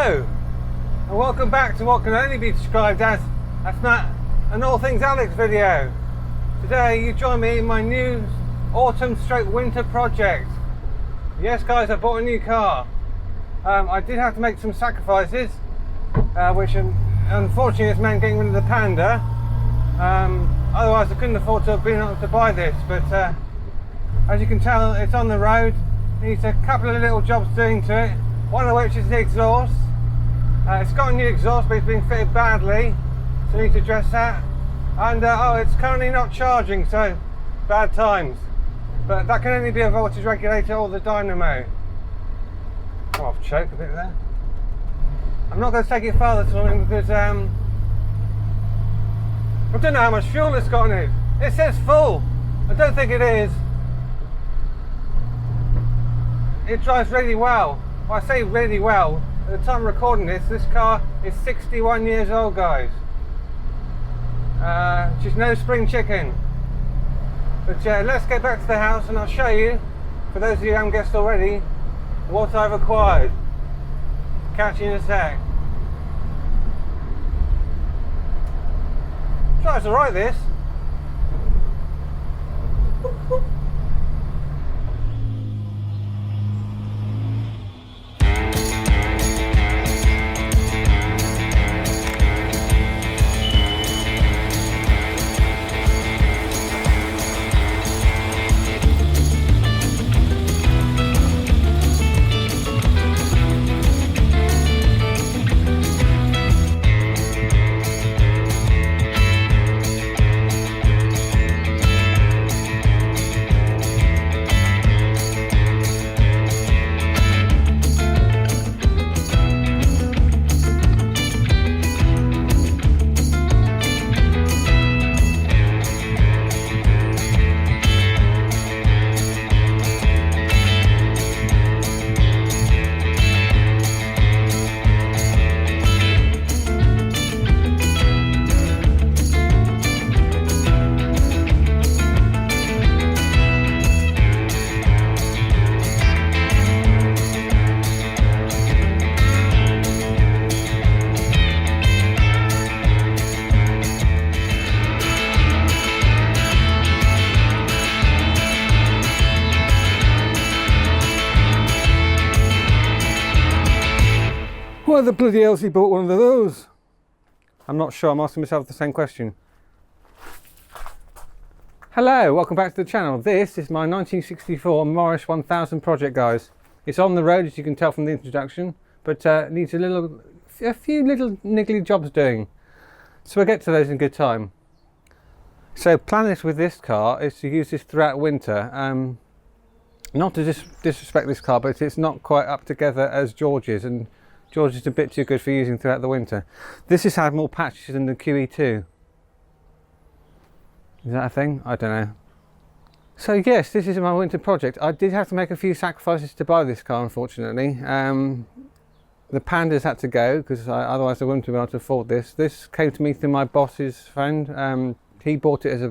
Hello, and welcome back to what can only be described as an All Things Alex video. Today you join me in my new autumn/winter project. Yes guys, I bought a new car. I did have to make some sacrifices, which unfortunately has meant getting rid of the Panda. Otherwise I couldn't afford to have been able to buy this, but as you can tell, it's on the road. It needs a couple of little jobs doing to it, one of which is the exhaust. It's got a new exhaust, but it's been fitted badly, so I need to address that. And it's currently not charging, so bad times. But that can only be a voltage regulator or the dynamo. Oh, I've choked a bit there. I'm not going to take it farther this morning because I don't know how much fuel it's got in it. It says full. I don't think it is. It drives really well. Well, I say really well. At the time of recording this car is 61 years old, guys. She's no spring chicken. But let's get back to the house and I'll show you, for those of you who haven't guessed already, what I've acquired. Catch you in a sec. Drives alright, this. Why the bloody hell's he bought one of those? I'm not sure, I'm asking myself the same question. Hello, welcome back to the channel. This is my 1964 Morris 1000 project, guys. It's on the road, as you can tell from the introduction, but needs a few little niggly jobs doing. So we'll get to those in good time. So plan with this car is to use this throughout winter. Not to disrespect this car, but it's not quite up together as George's, and George is a bit too good for using throughout the winter. This has had more patches than the QE2. Is that a thing? I don't know. So yes, this is my winter project. I did have to make a few sacrifices to buy this car, unfortunately. The Pandas had to go because otherwise I wouldn't have been able to afford this. This came to me through my boss's friend. He bought it as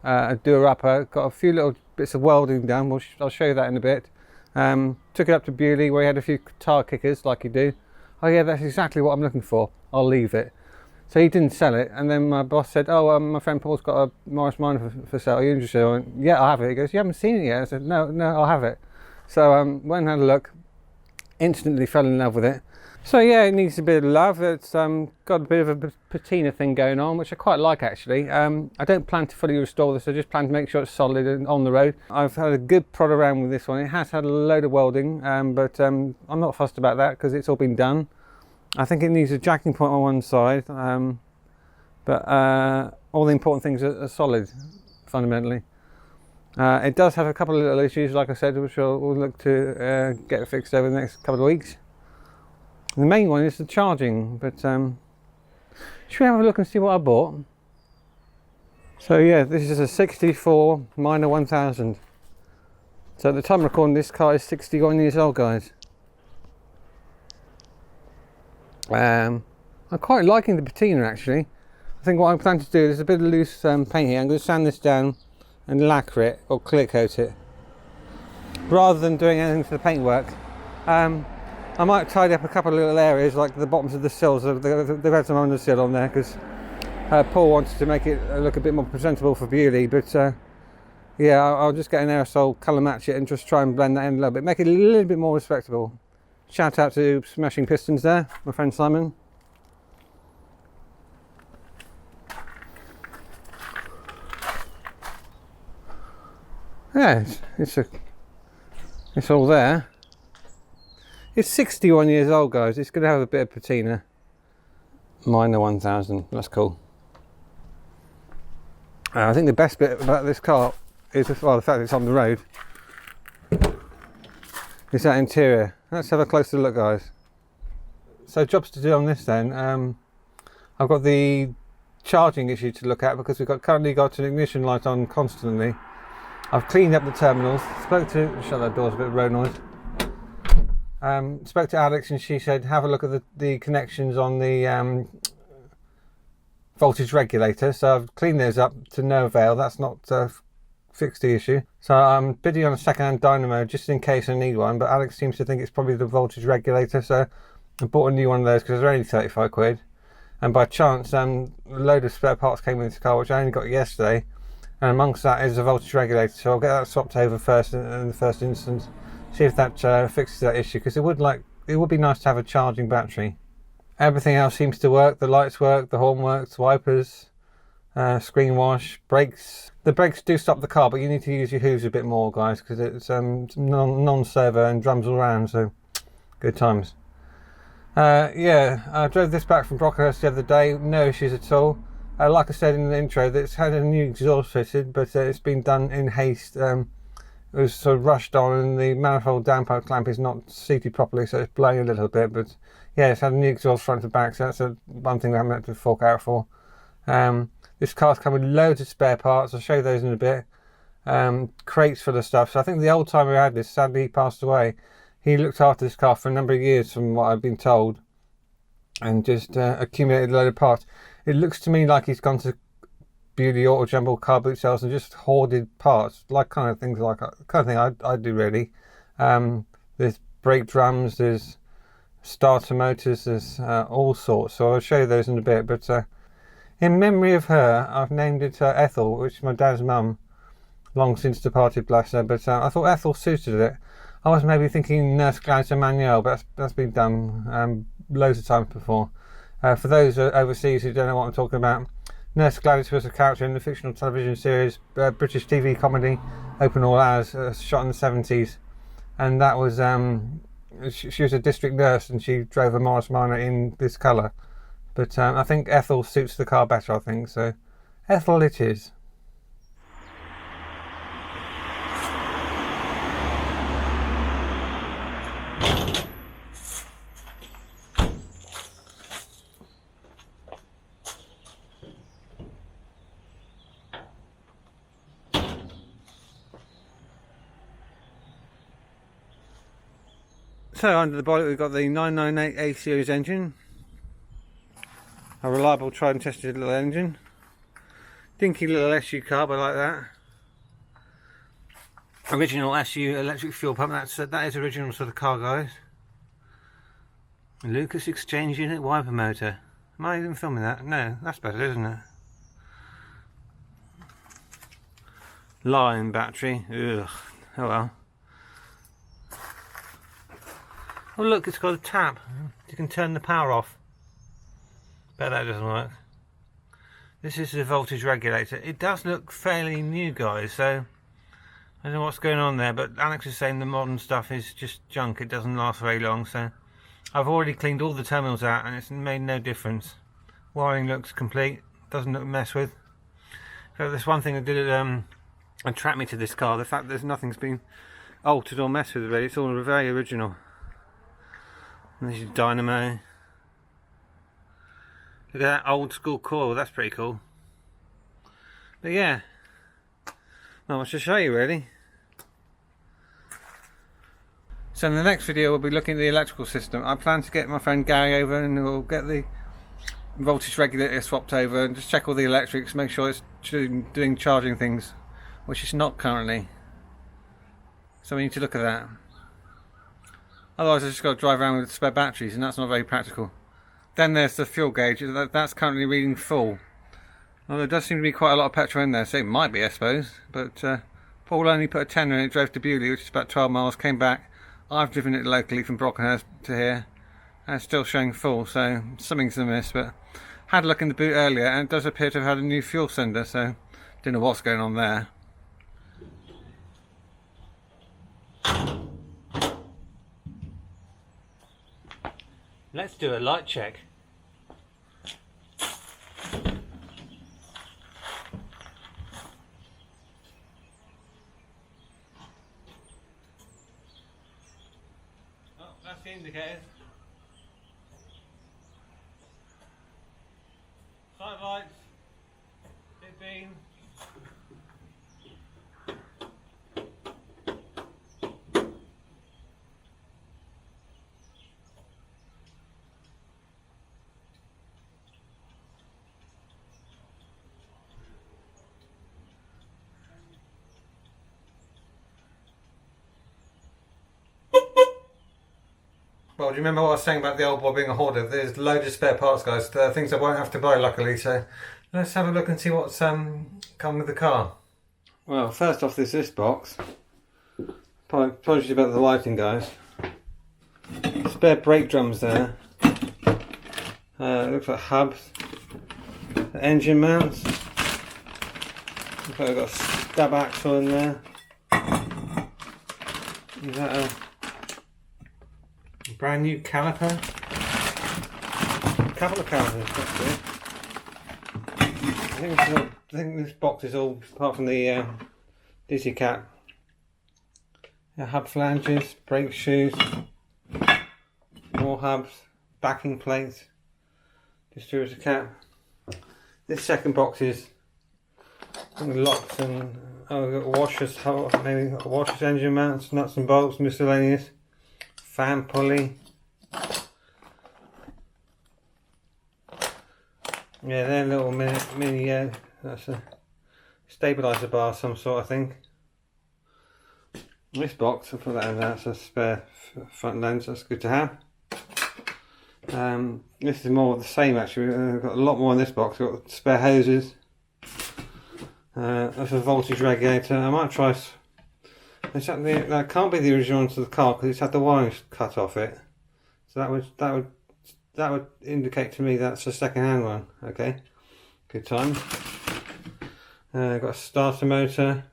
a doer-upper. Got a few little bits of welding done. I'll show you that in a bit. Took it up to Bewley where he had a few tire kickers like you do. Oh yeah, that's exactly what I'm looking for. I'll leave it. So he didn't sell it, and then my boss said, oh, my friend Paul's got a Morris Minor for sale. Are you interested? I went, yeah, I'll have it. He goes, you haven't seen it yet? I said, no, I'll have it. So went and had a look, instantly fell in love with it. So yeah, it needs a bit of love. It's got a bit of a patina thing going on, which I quite like actually. I don't plan to fully restore this, I just plan to make sure it's solid and on the road. I've had a good prod around with this one. It has had a load of welding, but I'm not fussed about that because it's all been done. I think it needs a jacking point on one side, but all the important things are solid, fundamentally. It does have a couple of little issues, like I said, which we'll look to get fixed over the next couple of weeks. The main one is the charging, but should we have a look and see what I bought? So yeah, this is a 64 Minor 1000. So at the time of recording, this car is 61 years old, guys. I'm quite liking the patina actually. I think what I'm planning to do is a bit of loose paint here. I'm going to sand this down and lacquer it or clear coat it rather than doing anything to the paintwork. I might tidy up a couple of little areas like the bottoms of the sills. They've had some undersill on there because Paul wanted to make it look a bit more presentable for Bewley, but yeah, I'll just get an aerosol, colour match it and just try and blend that in a little bit, make it a little bit more respectable. Shout out to Smashing Pistons there, my friend Simon. Yeah, it's all there. It's 61 years old, guys. It's going to have a bit of patina. Minor 1000. That's cool. I think the best bit about this car is, well, the fact it's on the road. Is that interior. Let's have a closer look, guys. So jobs to do on this then. I've got the charging issue to look at because we've currently got an ignition light on constantly. I've cleaned up the terminals. Shut that door's a bit of road noise. Spoke to Alex and she said have a look at the connections on the voltage regulator. So I've cleaned those up to no avail. That's not fixed the issue. So I'm bidding on a second-hand dynamo just in case I need one, but Alex seems to think it's probably the voltage regulator, so I bought a new one of those because they're only 35 quid. And by chance a load of spare parts came with this car which I only got yesterday, and amongst that is a voltage regulator, so I'll get that swapped over first in the first instance, see if that fixes that issue, because it would be nice to have a charging battery. Everything else seems to work. The lights work, the horn works, wipers, screen wash, brakes. The brakes do stop the car, but you need to use your hooves a bit more, guys, because it's non-servo and drums all around, so good times. Yeah, I drove this back from Brockhurst the other day, no issues at all. Like I said in the intro, it's had a new exhaust fitted, but it's been done in haste. It was sort of rushed on, and the manifold downpipe clamp is not seated properly, so it's blowing a little bit. But yeah, it's had a new exhaust front to back, so that's one thing I haven't had to fork out for. This car's come with loads of spare parts. I'll show you those in a bit. Crates full of stuff. So I think the old timer who had this, sadly he passed away. He looked after this car for a number of years from what I've been told, and just accumulated a load of parts. It looks to me like he's gone to Beauty Auto Jumble car boot sales and just hoarded parts, like kind of thing I do really. There's brake drums, there's starter motors, there's all sorts. So I'll show you those in a bit. But in memory of her, I've named it Ethel, which is my dad's mum, long since departed, bless her. But I thought Ethel suited it. I was maybe thinking Nurse Gladys Emmanuel, but that's been done loads of times before. For those overseas who don't know what I'm talking about, Nurse Gladys was a character in the fictional television series British TV comedy Open All Hours, shot in the 70s, and that was she was a district nurse and she drove a Morris Minor in this colour. But I think Ethel suits the car better, I think, so Ethel it is. So under the bonnet we've got the 998 A series engine, a reliable tried and tested little engine, dinky little SU carb, I like that. Original SU electric fuel pump, that is original to the car, guys. Lucas exchange unit wiper motor. Am I even filming that? No, that's better, isn't it? Line battery, ugh, oh well. Oh look, it's got a tap. You can turn the power off. Bet that doesn't work. This is the voltage regulator. It does look fairly new, guys, so I don't know what's going on there, but Alex is saying the modern stuff is just junk. It doesn't last very long, so I've already cleaned all the terminals out and it's made no difference. Wiring looks complete, doesn't look messed with. So there's one thing that did attract me to this car, the fact that nothing's been altered or messed with really. It's all very original. And this is dynamo. Look at that old school coil, that's pretty cool. But yeah, not much to show you really. So in the next video we'll be looking at the electrical system. I plan to get my friend Gary over and we'll get the voltage regulator swapped over and just check all the electrics, make sure it's doing charging things, which it's not currently. So we need to look at that. Otherwise I've just got to drive around with spare batteries, and that's not very practical. Then there's the fuel gauge, that's currently reading full. Well, there does seem to be quite a lot of petrol in there, so it might be, I suppose. But Paul only put a tenner in it, drove to Bewley, which is about 12 miles, came back. I've driven it locally from Brockenhurst to here, and it's still showing full, so something's amiss. But had a look in the boot earlier, and it does appear to have had a new fuel cylinder, so don't know what's going on there. Let's do a light check. Oh, that's the indicators. Side lights, big beam. Well, do you remember what I was saying about the old boy being a hoarder? There's loads of spare parts, guys. Things I won't have to buy, luckily. So let's have a look and see what's come with the car. Well, first off, there's this box. Apologies about the lighting, guys. Spare brake drums there. It looks like hubs. Engine mounts. Looks like I've got a stab axle in there. Is that a brand new caliper? A couple of calipers, that's good. I think this box is all, apart from the dizzy cap. Hub flanges, brake shoes, more hubs, backing plates, distributor cap. This second box is locks and we've got washers, maybe washers, engine mounts, nuts and bolts, miscellaneous. Fan pulley. Yeah, they're little mini that's a stabiliser bar of some sort, I think. This box, I'll put that in there, that's a spare front lens, that's good to have. This is more of the same actually, we've got a lot more in this box. We've got spare hoses. That's a voltage regulator. I might try. That can't be the original to the car because it's had the wires cut off it. So that would indicate to me that's a second-hand one. Okay, good time. Got a starter motor.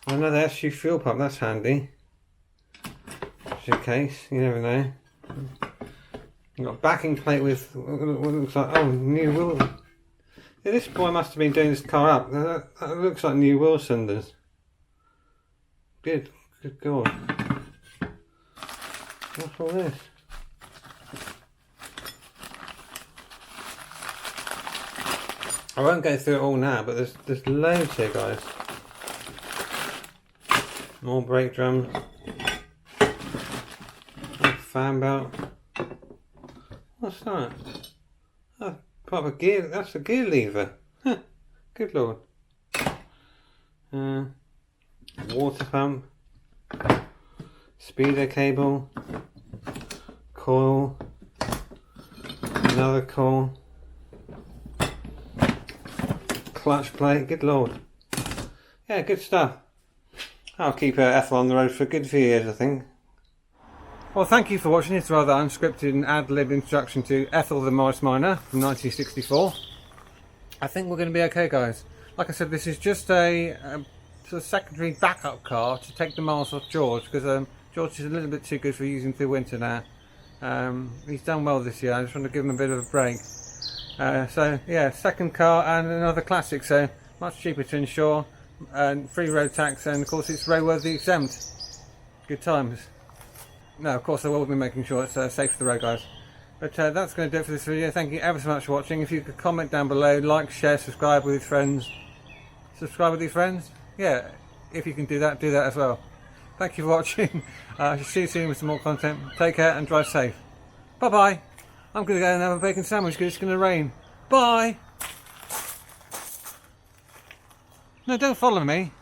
Another SU fuel pump. That's handy. Just in case, you never know. Got a backing plate with what looks like new wheel. Yeah, this boy must have been doing this car up. That looks like new wheel cylinders. Good God. What's all this? I won't go through it all now, but there's loads here, guys. More brake drums. Fan belt. What's that? Oh, proper gear. That's a gear lever. Huh. Good Lord. Water pump, speeder cable, coil, another coil, clutch plate. Good Lord. Yeah, good stuff. I'll keep Ethel on the road for a good few years, I think. Well, thank you for watching this rather unscripted and ad-lib introduction to Ethel the Morris Minor from 1964. I think we're going to be okay, guys. Like I said, this is just a secondary backup car to take the miles off George, because George is a little bit too good for using through winter now. He's done well this year. I just want to give him a bit of a break. So yeah, second car and another classic, so much cheaper to insure, and free road tax, and of course it's roadworthy exempt. Good times. No, of course I will be making sure it's safe for the road, guys. But that's going to do it for this video. Thank you ever so much for watching. If you could comment down below, like, share, subscribe with your friends. Subscribe with your friends? Yeah, if you can do that as well. Thank you for watching. See you soon with some more content. Take care and drive safe. Bye bye. I'm going to go and have a bacon sandwich because it's going to rain. Bye. No, don't follow me.